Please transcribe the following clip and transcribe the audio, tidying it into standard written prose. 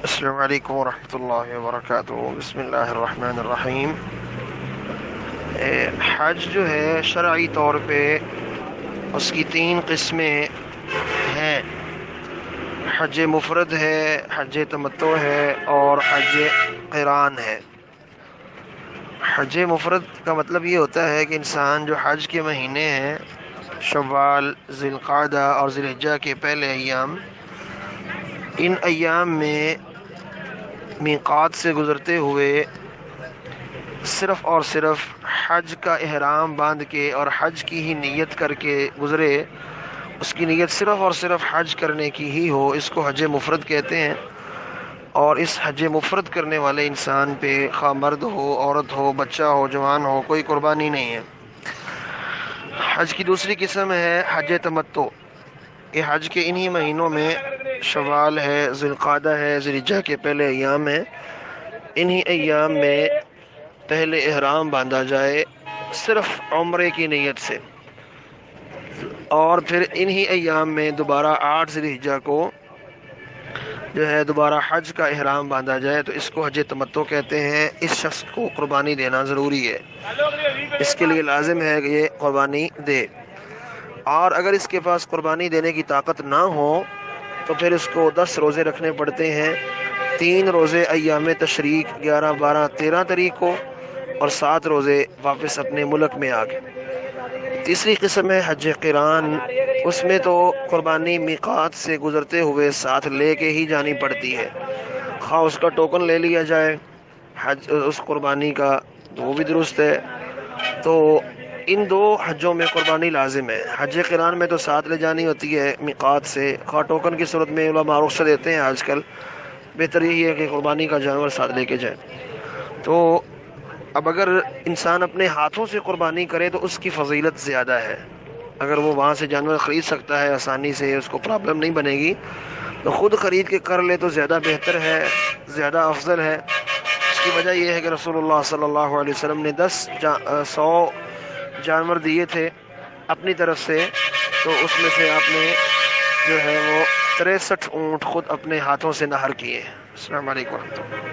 السلام علیکم ورحمۃ اللہ وبرکاتہ۔ بسم اللہ الرحمن الرحیم۔ حج جو ہے شرعی طور پہ اس کی 3 قسمیں ہیں۔ حج مفرد ہے، حج تمتع ہے اور حج قران ہے۔ حج مفرد کا مطلب یہ ہوتا ہے کہ انسان جو حج کے مہینے ہیں، شوال، ذی القعدہ اور ذی الحجہ کے پہلے ایام، ان ایام میں میقات سے گزرتے ہوئے صرف اور صرف حج کا احرام باندھ کے اور حج کی ہی نیت کر کے گزرے، اس کی نیت صرف اور صرف حج کرنے کی ہی ہو، اس کو حج مفرد کہتے ہیں۔ اور اس حج مفرد کرنے والے انسان پہ خواہ مرد ہو، عورت ہو، بچہ ہو، جوان ہو، کوئی قربانی نہیں ہے۔ حج کی دوسری قسم ہے حج تمتع۔ یہ حج کے انہی مہینوں میں، شوال ہے، ذی القعدہ ہے، ذی الحجہ کے پہلے ایام ہیں، انہی ایام میں پہلے احرام باندھا جائے صرف عمرے کی نیت سے، اور پھر انہی ایام میں دوبارہ 8 ذی الحجہ کو جو ہے دوبارہ حج کا احرام باندھا جائے، تو اس کو حج تمتع کہتے ہیں۔ اس شخص کو قربانی دینا ضروری ہے، اس کے لیے لازم ہے کہ یہ قربانی دے، اور اگر اس کے پاس قربانی دینے کی طاقت نہ ہو تو پھر اس کو 10 روزے رکھنے پڑتے ہیں۔ 3 روزے ایام تشریق 11، 12، 13 تاریخ کو، اور 7 روزے واپس اپنے ملک میں آ کے۔ تیسری قسم ہے حج قران۔ اس میں تو قربانی میقات سے گزرتے ہوئے ساتھ لے کے ہی جانی پڑتی ہے، خواہ اس کا ٹوکن لے لیا جائے حج اس قربانی کا، تو وہ بھی درست ہے۔ تو ان 2 حجوں میں قربانی لازم ہے۔ حج قران میں تو ساتھ لے جانی ہوتی ہے میقات سے، خواہ ٹوکن کی صورت میں علماء رخصت دیتے ہیں آج کل، بہتر یہی ہے کہ قربانی کا جانور ساتھ لے کے جائے۔ تو اب اگر انسان اپنے ہاتھوں سے قربانی کرے تو اس کی فضیلت زیادہ ہے۔ اگر وہ وہاں سے جانور خرید سکتا ہے آسانی سے، اس کو پرابلم نہیں بنے گی، تو خود خرید کے کر لے تو زیادہ بہتر ہے، زیادہ افضل ہے۔ اس کی وجہ یہ ہے کہ رسول اللہ صلی اللہ علیہ وسلم نے 100 جانور دیے تھے اپنی طرف سے، تو اس میں سے آپ نے جو ہے وہ 63 اونٹ خود اپنے ہاتھوں سے نہر کیے۔ السلام علیکم ورحمۃ اللہ۔